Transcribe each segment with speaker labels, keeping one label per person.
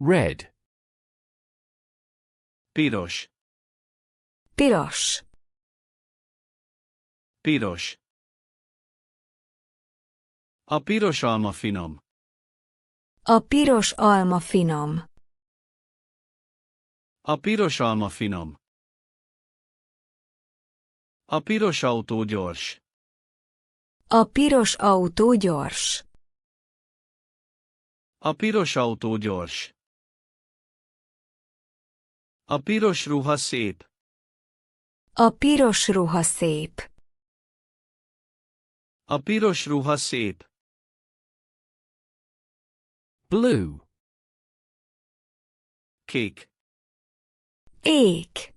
Speaker 1: Red.
Speaker 2: Piros.
Speaker 3: Piros.
Speaker 2: Piros. A piros alma finom.
Speaker 3: A piros alma finom.
Speaker 2: A piros alma finom. A piros autó gyors.
Speaker 3: A piros autó gyors.
Speaker 2: A piros autó gyors. A piros ruha szép.
Speaker 3: A piros ruha szép.
Speaker 2: A piros ruha szép.
Speaker 1: Blue.
Speaker 2: Kék.
Speaker 3: Ék.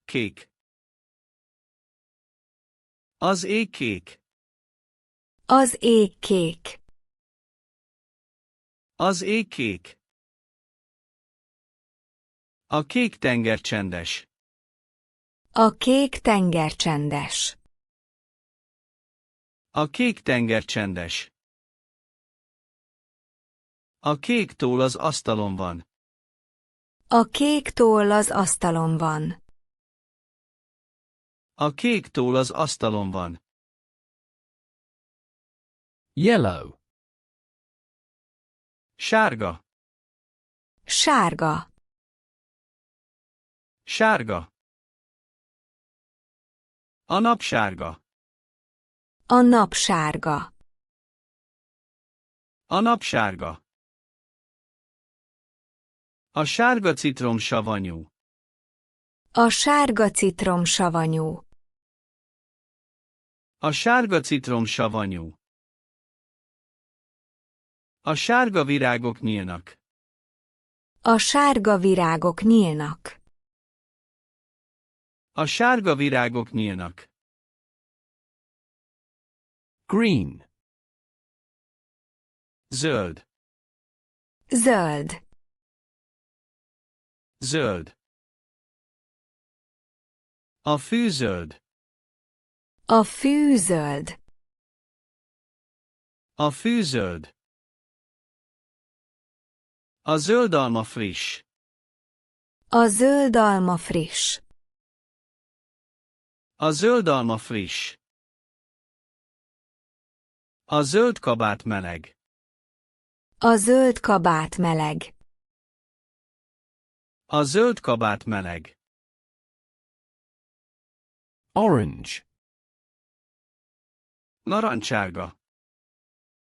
Speaker 2: Kék. Az ég kék.
Speaker 3: Az ég kék.
Speaker 2: Az ég kék. A kék tenger csendes.
Speaker 3: A kék tenger csendes.
Speaker 2: A kék tenger csendes. A kék toll az asztalon van.
Speaker 3: A kék toll az asztalon van.
Speaker 2: A kék toll az asztalon van.
Speaker 1: Yellow.
Speaker 2: Sárga.
Speaker 3: Sárga.
Speaker 2: Sárga. A nap sárga.
Speaker 3: A nap sárga.
Speaker 2: A nap sárga. A sárga citrom savanyú.
Speaker 3: A sárga citrom savanyú.
Speaker 2: A sárga citrom savanyú. A sárga virágok nyílnak.
Speaker 3: A sárga virágok nyílnak.
Speaker 2: A sárga virágok nyílnak.
Speaker 1: Green.
Speaker 2: Zöld.
Speaker 3: Zöld.
Speaker 2: Zöld. A fű zöld.
Speaker 3: A fű zöld.
Speaker 2: A fű zöld. A zöld alma friss.
Speaker 3: A zöld alma friss.
Speaker 2: A zöld alma friss. A zöld kabát meleg.
Speaker 3: A zöld kabát meleg.
Speaker 2: A zöld kabát meleg.
Speaker 1: Orange.
Speaker 2: Narancsárga.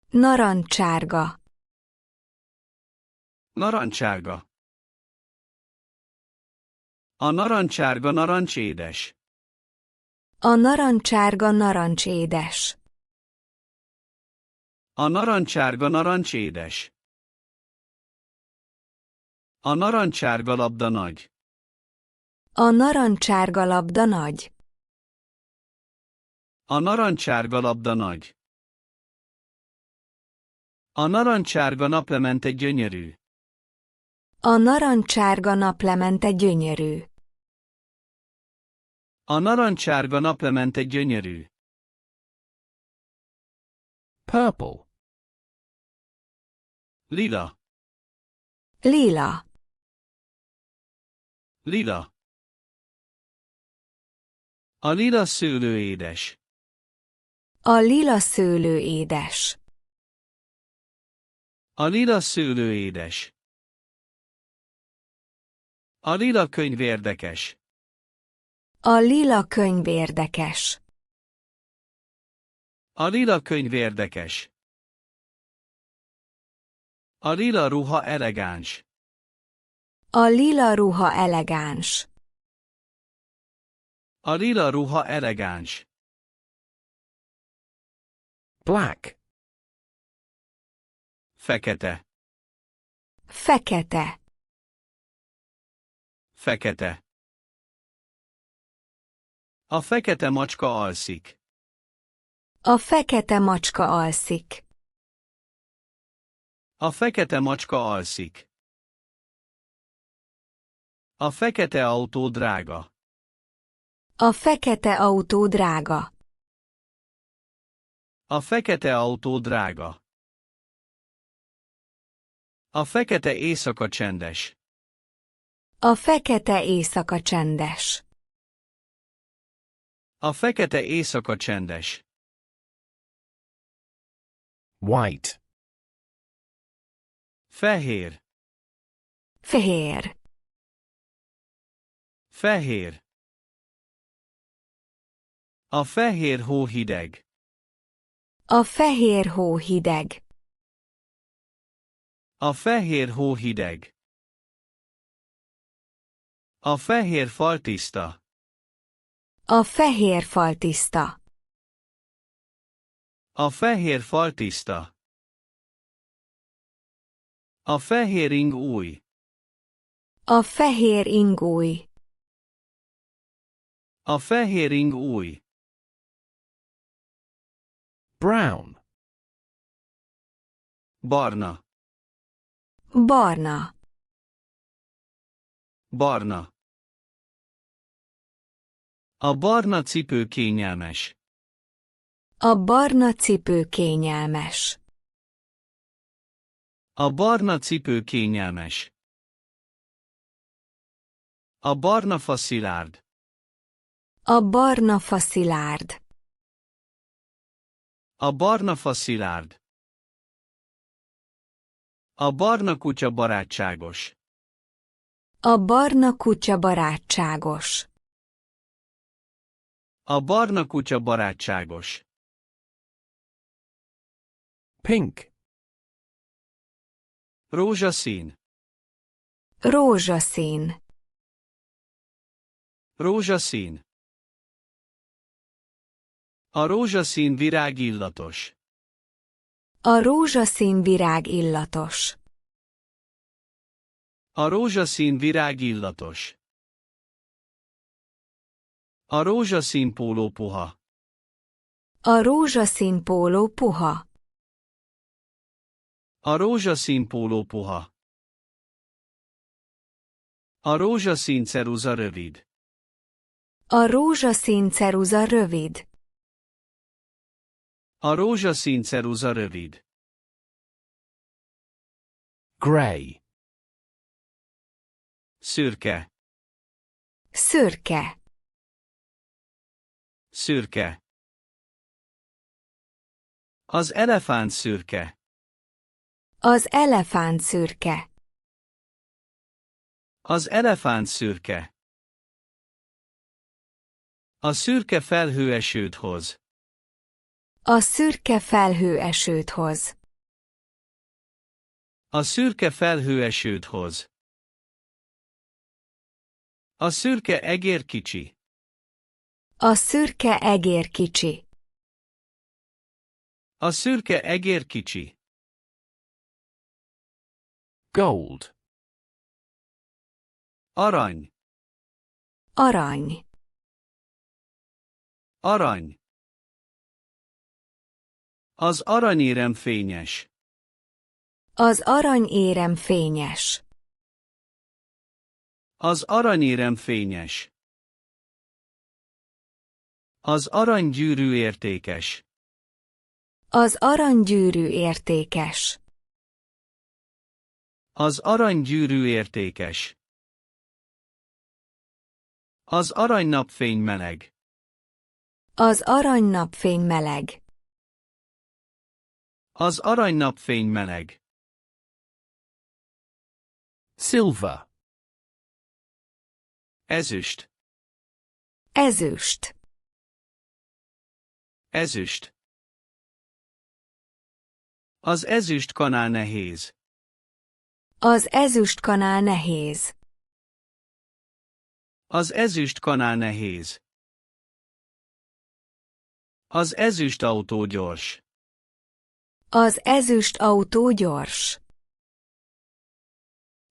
Speaker 3: Narancsárga.
Speaker 2: Narancsárga. A narancsárga narancsédes.
Speaker 3: A narancsárga narancsédes.
Speaker 2: A narancsárga narancsédes. A narancsárga labda nagy.
Speaker 3: A narancsárga labda nagy.
Speaker 2: A narancsárga labda nagy. A narancsárga naplemente gyönyörű.
Speaker 3: A narancsárga naplemente gyönyörű.
Speaker 2: A narancsárga naplemente gyönyörű.
Speaker 1: Purple.
Speaker 2: Lila.
Speaker 3: Lila.
Speaker 2: Lila. A lila szőlő édes.
Speaker 3: A lila szőlő édes.
Speaker 2: A lila szőlő édes. A lila könyv érdekes.
Speaker 3: A lila könyv érdekes.
Speaker 2: A lila könyv érdekes. A lila ruha elegáns.
Speaker 3: A lila ruha elegáns.
Speaker 2: A lila ruha elegáns.
Speaker 1: Black.
Speaker 2: Fekete.
Speaker 3: Fekete.
Speaker 2: Fekete. A fekete macska alszik.
Speaker 3: A fekete macska alszik.
Speaker 2: A fekete macska alszik. A fekete autó drága.
Speaker 3: A fekete autó drága.
Speaker 2: A fekete autó drága. A fekete éjszaka csendes.
Speaker 3: A fekete éjszaka csendes.
Speaker 2: A fekete éjszaka csendes.
Speaker 1: White.
Speaker 2: Fehér.
Speaker 3: Fehér.
Speaker 2: Fehér. A fehér hó hideg.
Speaker 3: A fehér hó hideg.
Speaker 2: A fehér hó hideg. A fehér fal tiszta.
Speaker 3: A fehér fal tiszta.
Speaker 2: A fehér fal tiszta. A fehér ing új.
Speaker 3: A fehér ing új.
Speaker 2: A fehér ing új.
Speaker 1: Brown.
Speaker 2: Barna.
Speaker 3: Barna.
Speaker 2: Barna. A barna cipő kényelmes.
Speaker 3: A barna cipő kényelmes.
Speaker 2: A barna cipő kényelmes. A barna fa szilárd.
Speaker 3: A barna fa szilárd.
Speaker 2: A barna fa szilárd. A barna kutya barátságos.
Speaker 3: A barna kutya barátságos.
Speaker 2: A barna kutya barátságos.
Speaker 1: Pink.
Speaker 2: Rózsaszín.
Speaker 3: Rózsaszín.
Speaker 2: Rózsaszín. A rózsaszín virág illatos.
Speaker 3: A rózsaszín virág illatos.
Speaker 2: A rózsaszín virág illatos. A rózsaszín póló puha.
Speaker 3: A rózsaszín póló puha.
Speaker 2: A rózsaszín póló puha. A rózsaszín ceruza rövid.
Speaker 3: A rózsaszín ceruza rövid.
Speaker 2: A rózsaszín ceruza rövid.
Speaker 1: Grey.
Speaker 2: Szürke.
Speaker 3: Szürke.
Speaker 2: Szürke. Az elefánt szürke.
Speaker 3: Az elefánt szürke.
Speaker 2: Az elefánt szürke. A szürke felhő esőt hoz.
Speaker 3: A szürke felhő esőt hoz.
Speaker 2: A szürke felhő esőt hoz. A szürke egér kicsi.
Speaker 3: A szürke egér kicsi.
Speaker 2: A szürke egér kicsi.
Speaker 1: Gold.
Speaker 2: Arany.
Speaker 3: Arany.
Speaker 2: Arany. Az aranyérem fényes.
Speaker 3: Az aranyérem fényes.
Speaker 2: Az aranyérem fényes. Az aranygyűrű értékes.
Speaker 3: Az aranygyűrű értékes.
Speaker 2: Az aranygyűrű értékes. Az aranynapfény meleg.
Speaker 3: Az aranynapfény meleg.
Speaker 2: Az aranynapfény meleg.
Speaker 1: Silver.
Speaker 2: Ezüst.
Speaker 3: Ezüst.
Speaker 2: Ezüst. Az ezüst kanál nehéz.
Speaker 3: Az ezüst kanál nehéz.
Speaker 2: Az ezüst kanál nehéz. Az ezüst autó gyors.
Speaker 3: Az ezüst autó gyors.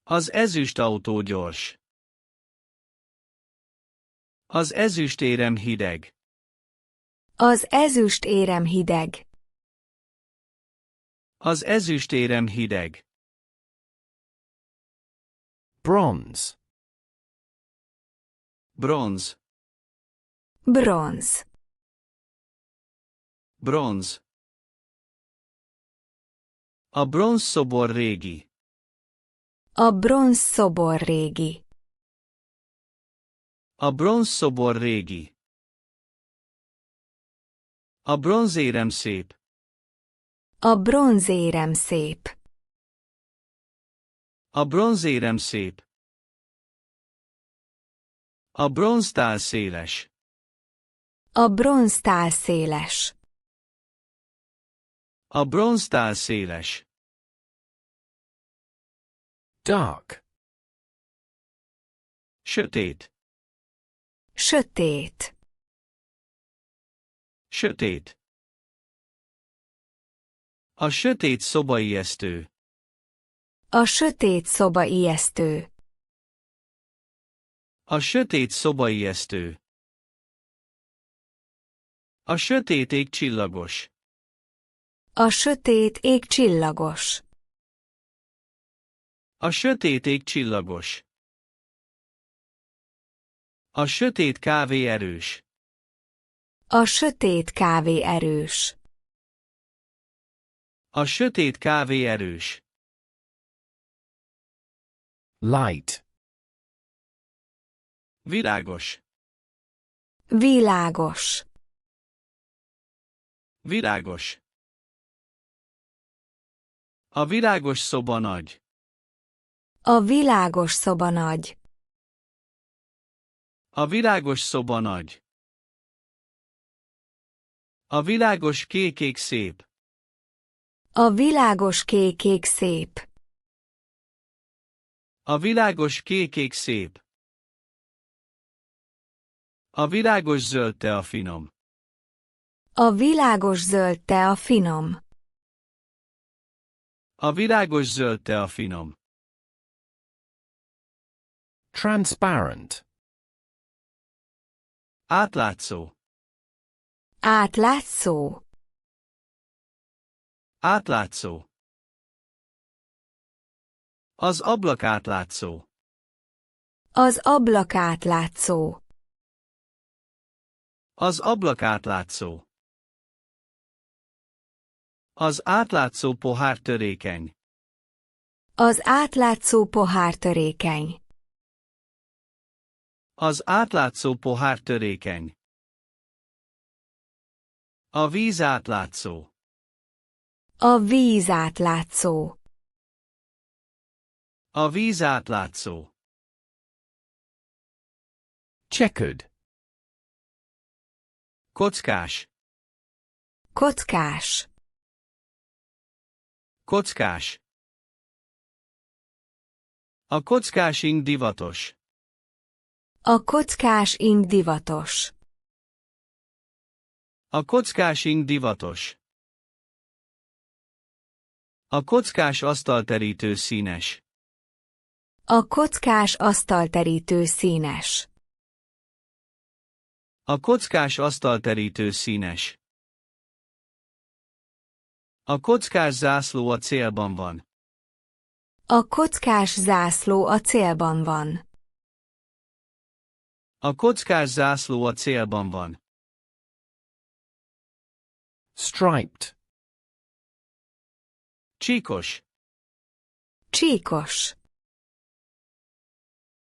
Speaker 2: Az ezüst autó gyors. Az ezüstérem hideg.
Speaker 3: Az ezüstérem hideg.
Speaker 2: Az ezüstérem hideg.
Speaker 1: Bronze.
Speaker 2: Bronz.
Speaker 3: Bronz.
Speaker 2: Bronz. A bronzszobor régi.
Speaker 3: A bronz szobor régi.
Speaker 2: A bronzszobor régi. A bronzérem szép.
Speaker 3: A bronzérem szép.
Speaker 2: A bronzérem szép. A bronztál széles.
Speaker 3: A bronztál széles.
Speaker 2: A bronztál széles.
Speaker 1: Dark.
Speaker 2: Sötét.
Speaker 3: Sötét.
Speaker 2: Sötét. A sötét szoba ijesztő.
Speaker 3: A sötét szoba ijesztő.
Speaker 2: A sötét szoba ijesztő. A sötét ég csillagos.
Speaker 3: A sötét ég csillagos.
Speaker 2: A sötét ég csillagos. A sötét kávé erős.
Speaker 3: A sötét kávé erős.
Speaker 2: A sötét kávé erős.
Speaker 1: Light.
Speaker 2: Virágos.
Speaker 3: Világos.
Speaker 2: Virágos. A világos szoba nagy.
Speaker 3: A világos szoba nagy.
Speaker 2: A világos szoba nagy. A világos kék szép.
Speaker 3: A világos kék szép.
Speaker 2: A világos kék szép. A világos zöld a finom.
Speaker 3: A világos zöld a finom.
Speaker 2: A világos zöld a finom.
Speaker 1: Transparent.
Speaker 2: Átlátszó.
Speaker 3: Átlátszó.
Speaker 2: Átlátszó. Az ablak átlátszó.
Speaker 3: Az ablak átlátszó.
Speaker 2: Az ablak átlátszó. Az átlátszó pohár törékeny.
Speaker 3: Az átlátszó pohár törékeny.
Speaker 2: Az átlátszó pohár törékeny. A víz átlátszó.
Speaker 3: A víz átlátszó.
Speaker 2: A víz átlátszó.
Speaker 1: Checkered.
Speaker 2: Kockás.
Speaker 3: Kockás.
Speaker 2: Kockás. A kockás ing divatos.
Speaker 3: A kockás ing divatos.
Speaker 2: A kockás ing divatos. A kockás asztalterítő színes.
Speaker 3: A kockás asztalterítő színes.
Speaker 2: A kockás asztalterítő színes. A kockás zászló a célban van.
Speaker 3: A kockás zászló a célban van.
Speaker 2: A kockás zászló a célban van.
Speaker 1: Striped.
Speaker 2: Csíkos.
Speaker 3: Csíkos.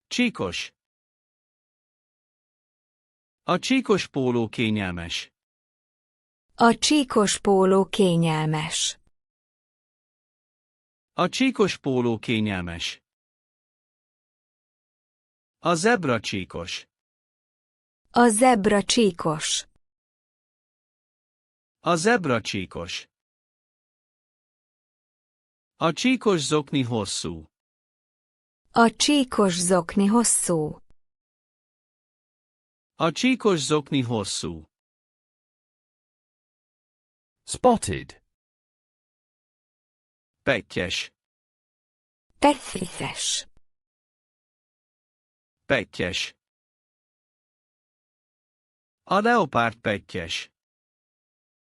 Speaker 2: Csíkos. A csíkos póló kényelmes.
Speaker 3: A csíkos póló kényelmes.
Speaker 2: A csíkos póló kényelmes. A zebra csíkos.
Speaker 3: A zebra csíkos.
Speaker 2: A zebra csíkos. A csíkos zokni hosszú.
Speaker 3: A csíkos zokni hosszú.
Speaker 2: A csíkos zokni hosszú.
Speaker 1: Spotted.
Speaker 2: Pettyes.
Speaker 3: Pettyes.
Speaker 2: Pettyes. A leopárd pettyes.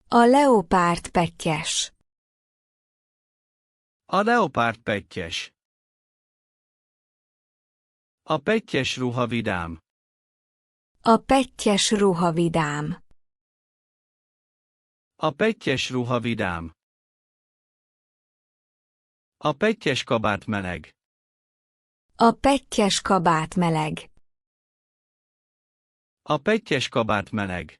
Speaker 3: A leopárd pettyes.
Speaker 2: A leopárd pettyes. A pettyes ruha vidám.
Speaker 3: A pettyes ruha vidám.
Speaker 2: A pettyes ruha vidám. A pettyes kabát meleg.
Speaker 3: A pettyes kabát meleg.
Speaker 2: A pettyes kabát meleg.